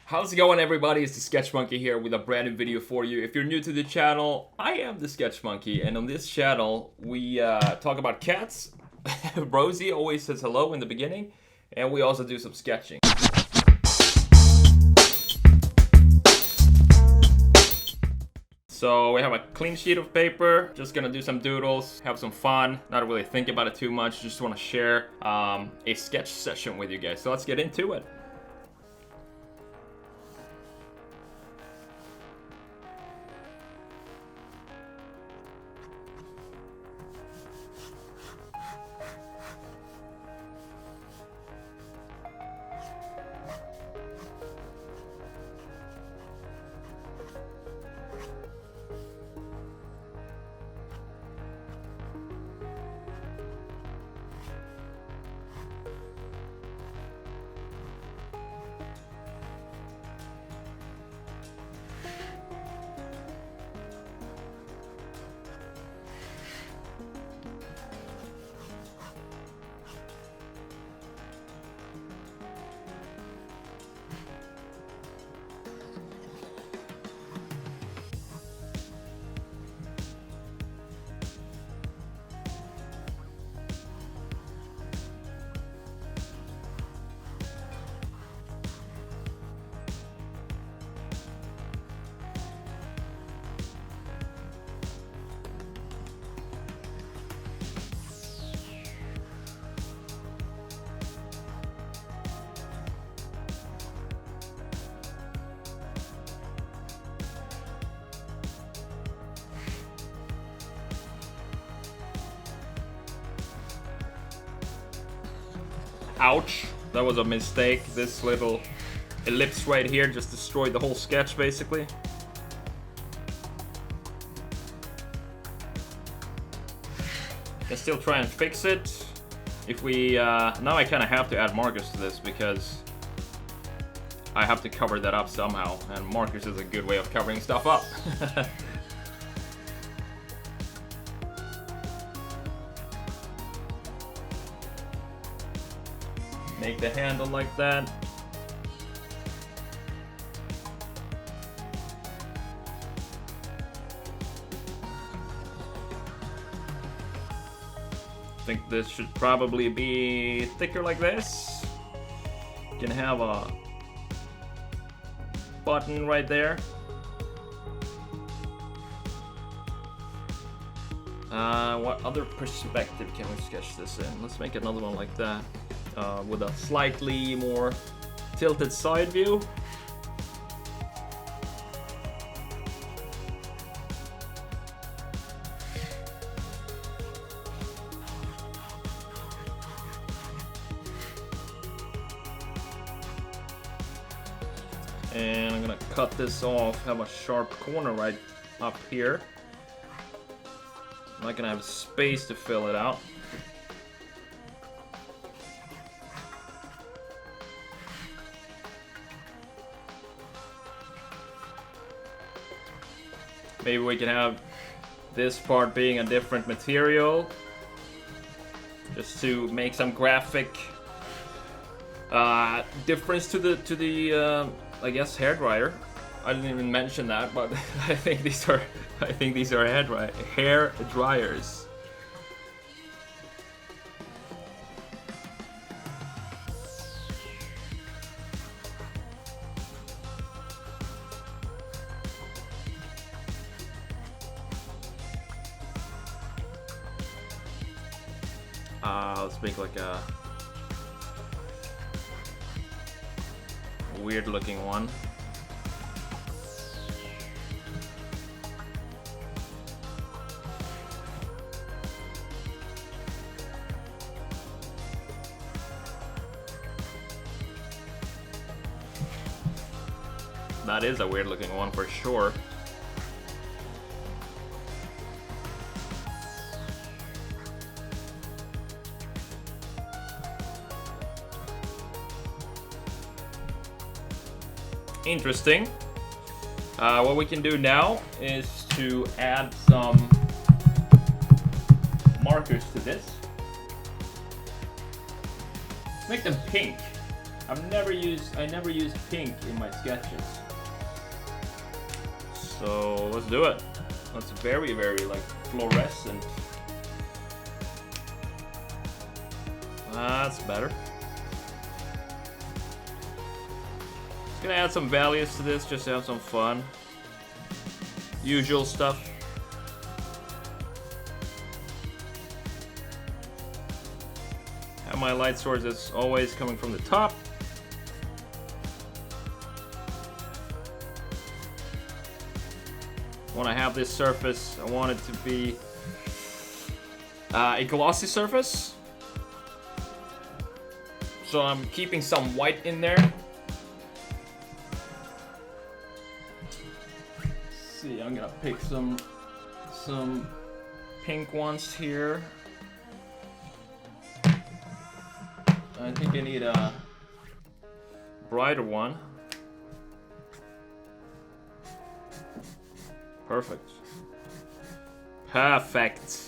How's it going, everybody? It's the Sketch Monkey here with a brand new video for you. If you're new to the channel, I am the Sketch Monkey, and on this channel we talk about cats. Rosie always says hello in the beginning, and we also do some sketching. So we have a clean sheet of paper, just gonna do some doodles, have some fun, not really think about it too much, just wanna share a sketch session with you guys. So let's get into it. Ouch, that was a mistake. This little ellipse right here just destroyed the whole sketch, basically. Can still try and fix it. If we, now I kind of have to add markers to this because I have to cover that up somehow, and markers is a good way of covering stuff up. Make the handle like that. I think this should probably be thicker like this. You can have a button right there. What other perspective can we sketch this in? Let's make another one like that. With a slightly more tilted side view. And I'm gonna cut this off, have a sharp corner right up here. I'm not gonna have space to fill it out. Maybe we can have this part being a different material, just to make some graphic difference to the I guess hairdryer. I didn't even mention that, but I think these are hair dryers. Let's make like a weird looking one. That is a weird looking one for sure. Interesting. What we can do now is to add some markers to this. Make them pink. I never used pink in my sketches. So let's do it. That's very, very like fluorescent. That's better. Just gonna add some values to this just to have some fun. Usual stuff. Have my light source is always coming from the top. When I have this surface, I want it to be a glossy surface. So I'm keeping some white in there. Let's see, I'm gonna pick some pink ones here. I think I need a brighter one. Perfect. Perfect.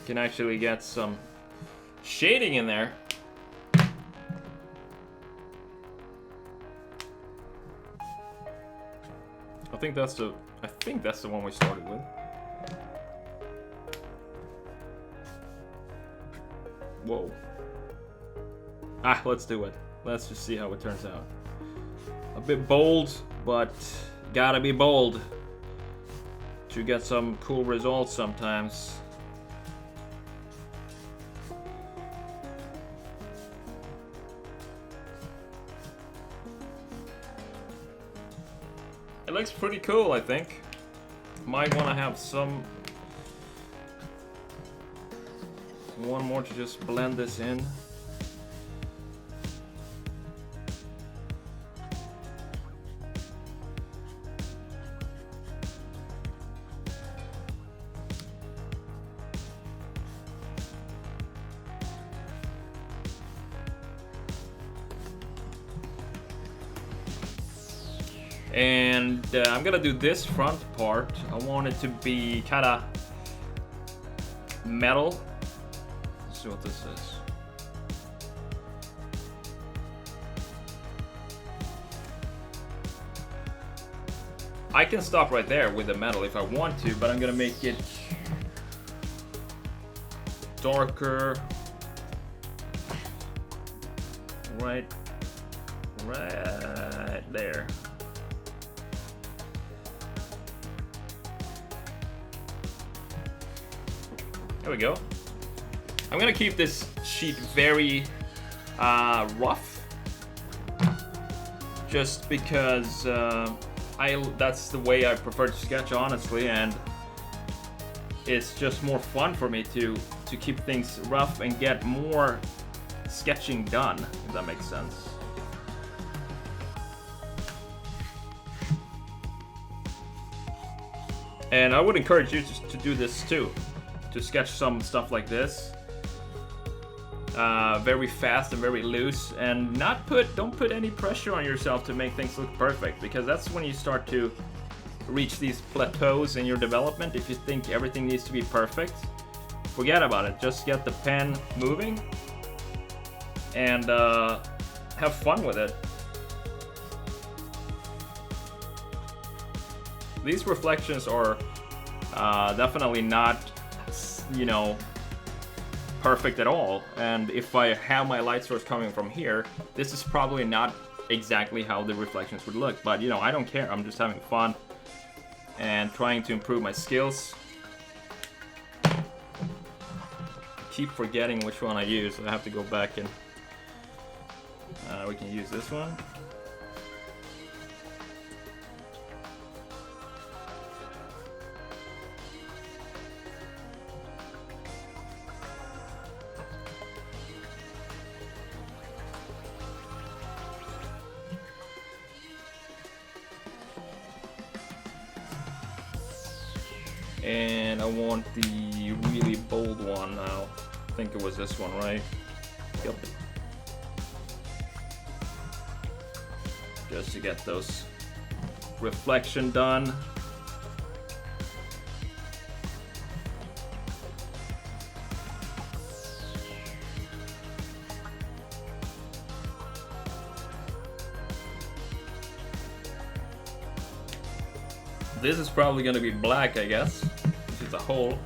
Can actually get some shading in there. I think that's the one we started with. Whoa. Let's do it. Let's just see how it turns out. A bit bold, but gotta be bold to get some cool results sometimes. It looks pretty cool, I think. Might want to have one more to just blend this in. And I'm gonna do this front part. I want it to be kind of metal. Let's see what this is. I can stop right there with the metal if I want to, but I'm gonna make it darker. Right there. There we go. I'm gonna keep this sheet very rough, just because that's the way I prefer to sketch, honestly, and it's just more fun for me to keep things rough and get more sketching done, if that makes sense. And I would encourage you to do this too. To sketch some stuff like this, very fast and very loose, and don't put any pressure on yourself to make things look perfect, because that's when you start to reach these plateaus in your development. If you think everything needs to be perfect, forget about it. Just get the pen moving and have fun with it. These reflections are definitely not, you know, perfect at all, and if I have my light source coming from here, this is probably not exactly how the reflections would look, but you know, I don't care. I'm just having fun and trying to improve my skills. Keep forgetting which one I use, so I have to go back and we can use this one. And I want the really bold one now. I think it was this one, right? Yep. Just to get those reflection done. This is probably gonna be black, I guess. This is a hole.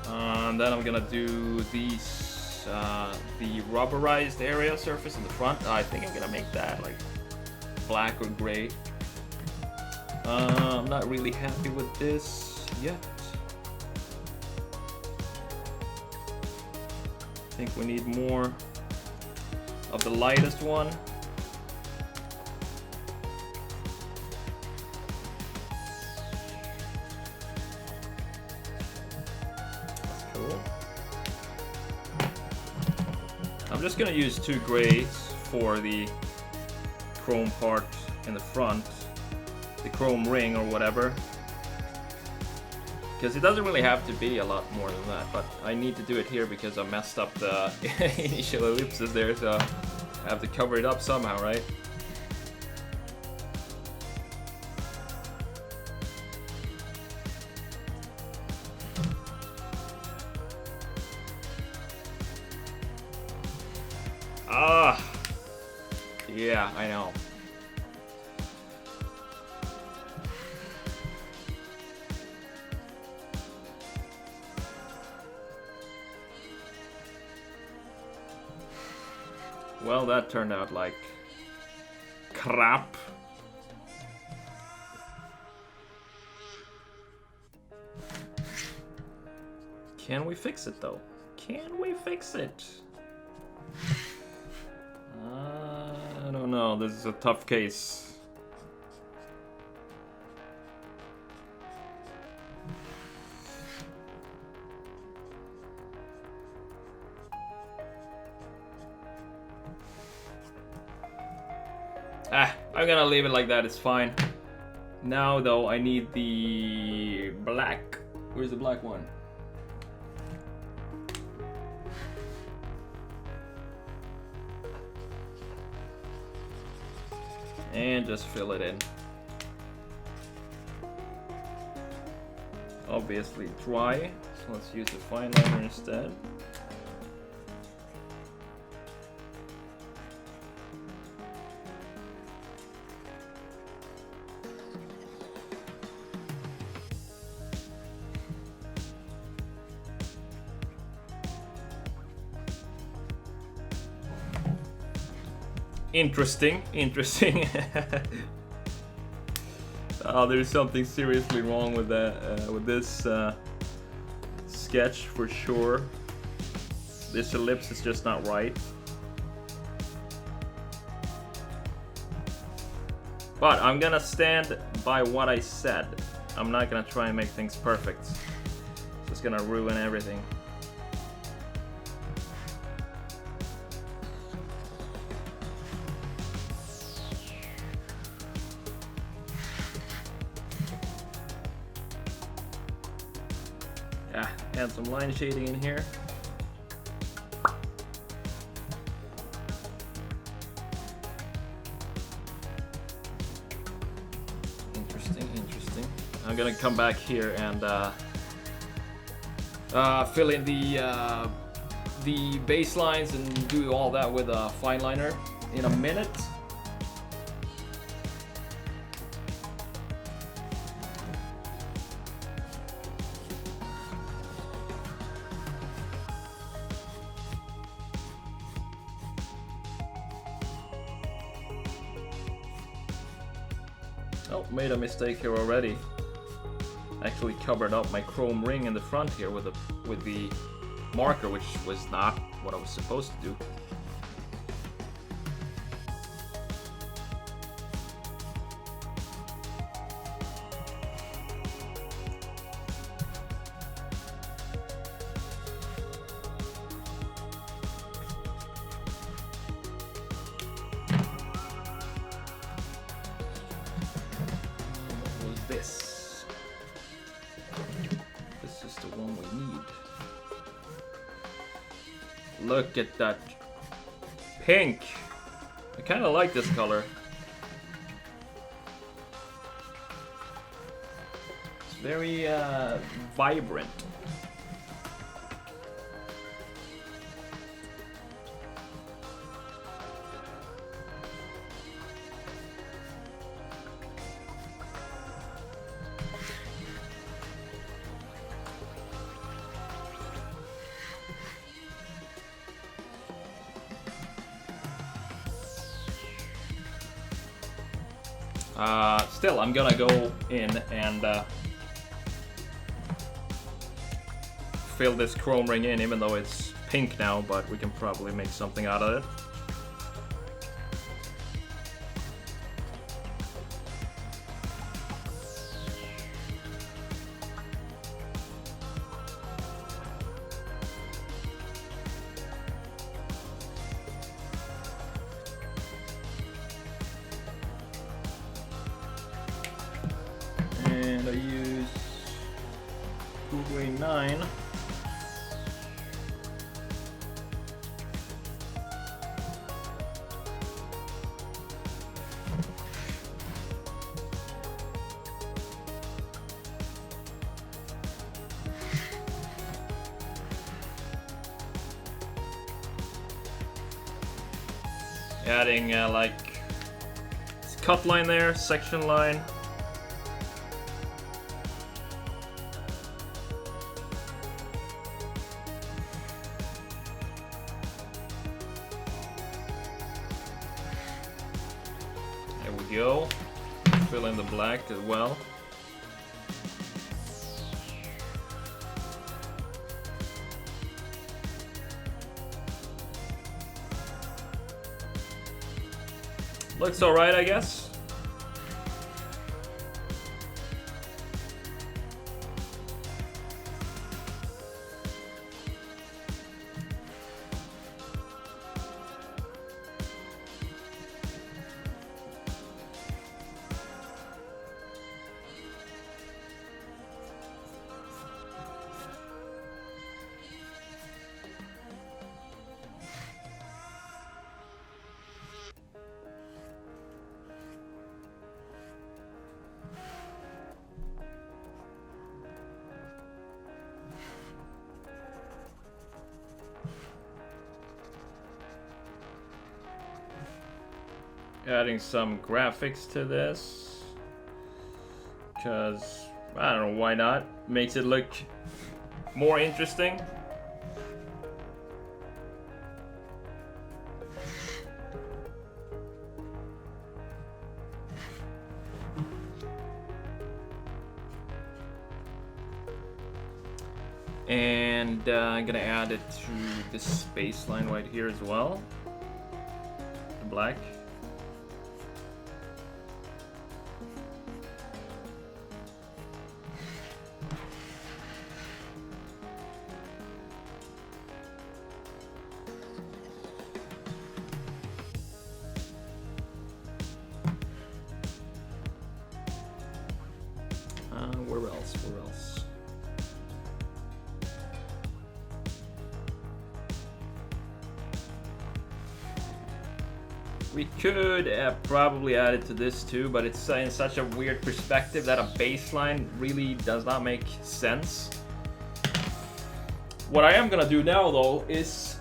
And then I'm gonna do these, the rubberized area surface in the front. I think I'm gonna make that like black or gray. I'm not really happy with this yet. I think we need more of the lightest one. That's cool. I'm just gonna use 2 grays for the chrome part in the front, the chrome ring or whatever, because it doesn't really have to be a lot more than that, but I need to do it here because I messed up the initial ellipses there, so I have to cover it up somehow, right? Ah, yeah, I know. Well, that turned out like crap. Can we fix it though? Can we fix it? I don't know. This is a tough case. I'm gonna leave it like that, it's fine. Now though, I need the black. Where's the black one? And just fill it in. Obviously dry, so let's use the fine liner instead. Interesting. There's something seriously wrong with that, with this sketch for sure. This ellipse is just not right. But I'm gonna stand by what I said. I'm not gonna try and make things perfect. It's just gonna ruin everything. Yeah, add some line shading in here. Interesting. I'm gonna come back here and fill in the baselines and do all that with a fine liner in a minute. Oh, made a mistake here already. Actually covered up my chrome ring in the front here with the marker, which was not what I was supposed to do. This is the one we need. Look at that pink. I kind of like this color. It's very vibrant. Still, I'm gonna go in and fill this chrome ring in, even though it's pink now, but we can probably make something out of it. And I use Cool Gray 9. Adding like cut line there, section line. There we go. Fill in the black as well. Looks alright, I guess. Adding some graphics to this, because I don't know, why not? Makes it look more interesting. And I'm gonna add it to this baseline right here as well, the black. Where else? Where else? We could probably add it to this too, but it's in such a weird perspective that a baseline really does not make sense. What I am gonna do now though is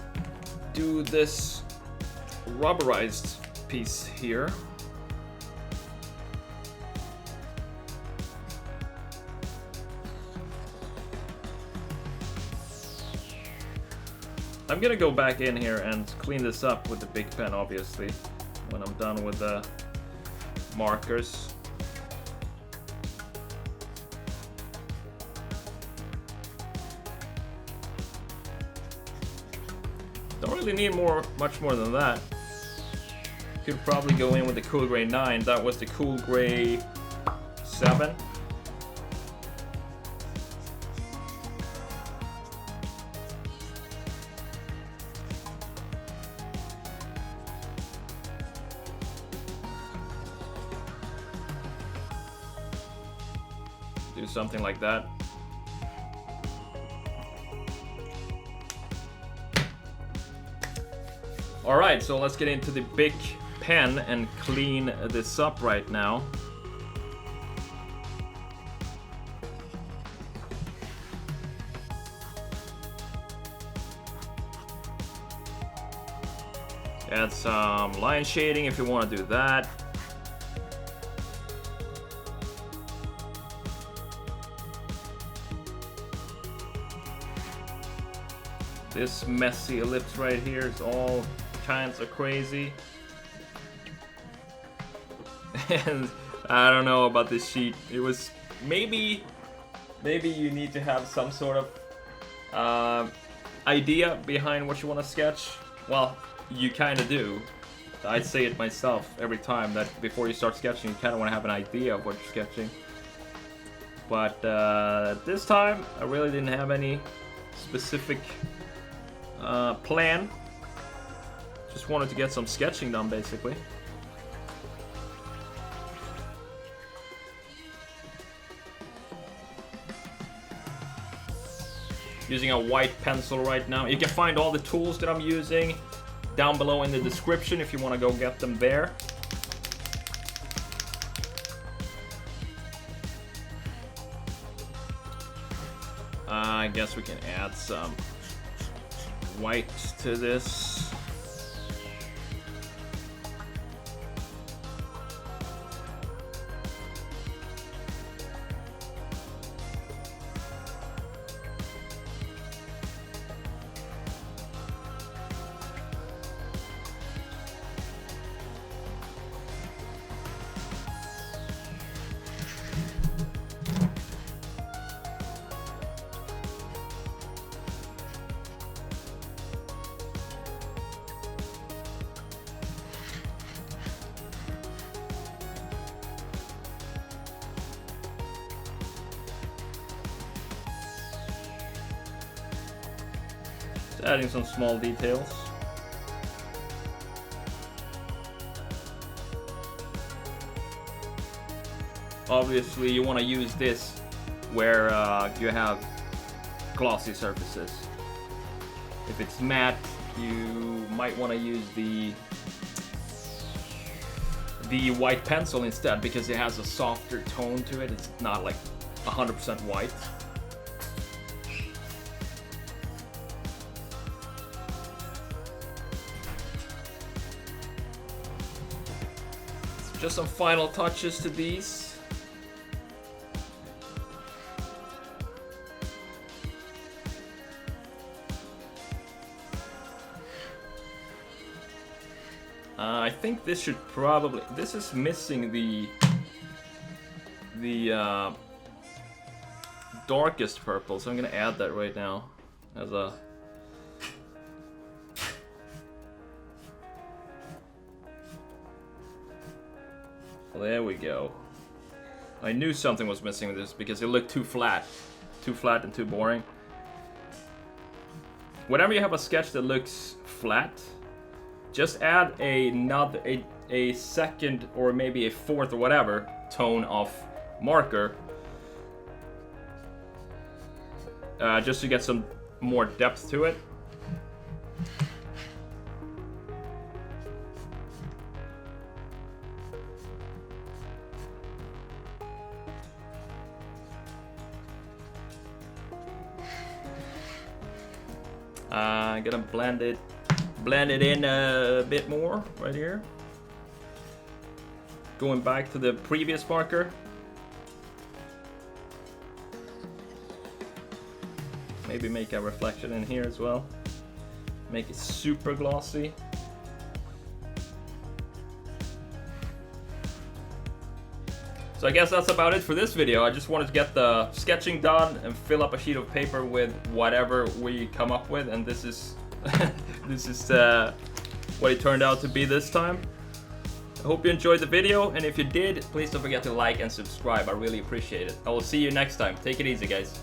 do this rubberized piece here. I'm gonna go back in here and clean this up with the big pen, obviously, when I'm done with the markers. Don't really need much more than that. Could probably go in with the Cool Gray 9. That was the Cool Gray 7. Do something like that. Alright, so let's get into the big pen and clean this up right now. Add some line shading if you want to do that. This messy ellipse right here is all kinds of crazy. And I don't know about this sheet. It was maybe you need to have some sort of idea behind what you want to sketch. Well, you kind of do. I say it myself every time that before you start sketching, you kind of want to have an idea of what you're sketching. But this time, I really didn't have any specific plan. Just wanted to get some sketching done, basically. Using a white pencil right now. You can find all the tools that I'm using down below in the description if you want to go get them there. I guess we can add some white to this. Adding some small details. Obviously, you want to use this where you have glossy surfaces. If it's matte, you might want to use the white pencil instead because it has a softer tone to it. It's not like 100% white. Just some final touches to these. I think this should probably, this is missing the darkest purple, so I'm gonna add that right now as a there we go. I knew something was missing with this because it looked too flat and too boring. Whenever you have a sketch that looks flat, just add a second or maybe a fourth or whatever tone of marker, just to get some more depth to it. I'm gonna blend it in a bit more right here. Going back to the previous marker. Maybe make a reflection in here as well. Make it super glossy. So I guess that's about it for this video. I just wanted to get the sketching done and fill up a sheet of paper with whatever we come up with, and this is this is what it turned out to be this time. I hope you enjoyed the video, and if you did, please don't forget to like and subscribe. I really appreciate it. I will see you next time. Take it easy, guys.